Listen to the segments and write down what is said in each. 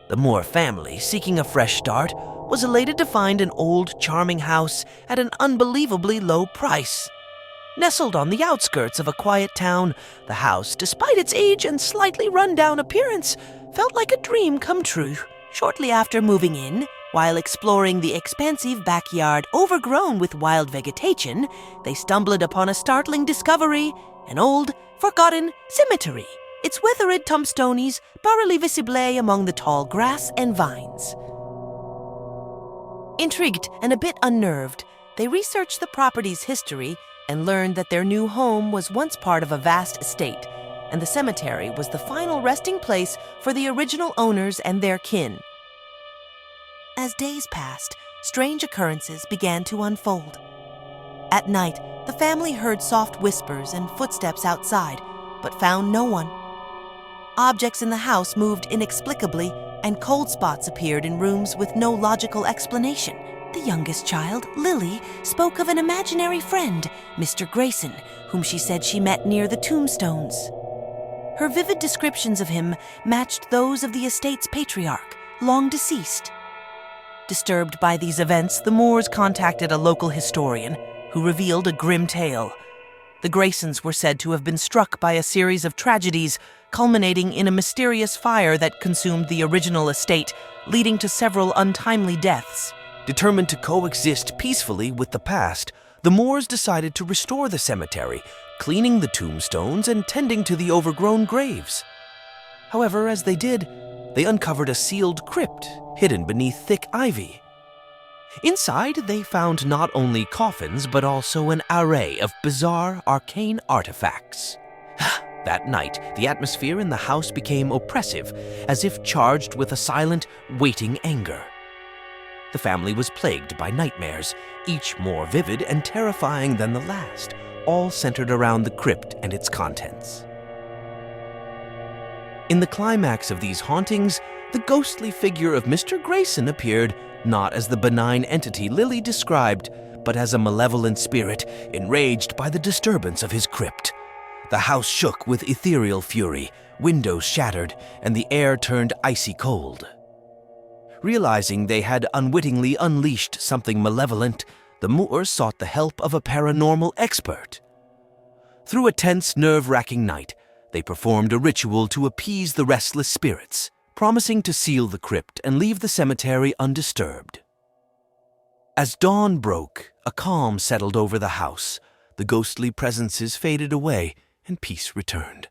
The Moore family, seeking a fresh start, was elated to find an old, charming house at an unbelievably low price. Nestled on the outskirts of a quiet town, the house, despite its age and slightly run-down appearance, felt like a dream come true. Shortly after moving in, while exploring the expansive backyard overgrown with wild vegetation, they stumbled upon a startling discovery: an old, forgotten cemetery. Its weathered tombstones barely visible among the tall grass and vines. Intrigued and a bit unnerved, they researched the property's history and learned that their new home was once part of a vast estate, and the cemetery was the final resting place for the original owners and their kin. As days passed, strange occurrences began to unfold. At night, the family heard soft whispers and footsteps outside, but found no one. Objects in the house moved inexplicably, and cold spots appeared in rooms with no logical explanation. The youngest child, Lily, spoke of an imaginary friend, Mr. Grayson, whom she said she met near the tombstones. Her vivid descriptions of him matched those of the estate's patriarch, long deceased. Disturbed by these events, the Moores contacted a local historian, who revealed a grim tale. The Graysons were said to have been struck by a series of tragedies, culminating in a mysterious fire that consumed the original estate, leading to several untimely deaths. Determined to coexist peacefully with the past, the Moores decided to restore the cemetery, cleaning the tombstones and tending to the overgrown graves. However, as they did, they uncovered a sealed crypt hidden beneath thick ivy. Inside, they found not only coffins, but also an array of bizarre, arcane artifacts. That night, the atmosphere in the house became oppressive, as if charged with a silent, waiting anger. The family was plagued by nightmares, each more vivid and terrifying than the last, all centered around the crypt and its contents. In the climax of these hauntings, the ghostly figure of Mr. Grayson appeared not as the benign entity Lily described, but as a malevolent spirit enraged by the disturbance of his crypt. The house shook with ethereal fury, windows shattered, and the air turned icy cold. Realizing they had unwittingly unleashed something malevolent, the Moores sought the help of a paranormal expert. Through a tense, nerve-wracking night, they performed a ritual to appease the restless spirits, promising to seal the crypt and leave the cemetery undisturbed. As dawn broke, a calm settled over the house. The ghostly presences faded away, and peace returned.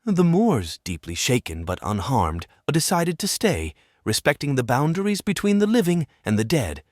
The Moores, deeply shaken but unharmed, decided to stay, respecting the boundaries between the living and the dead.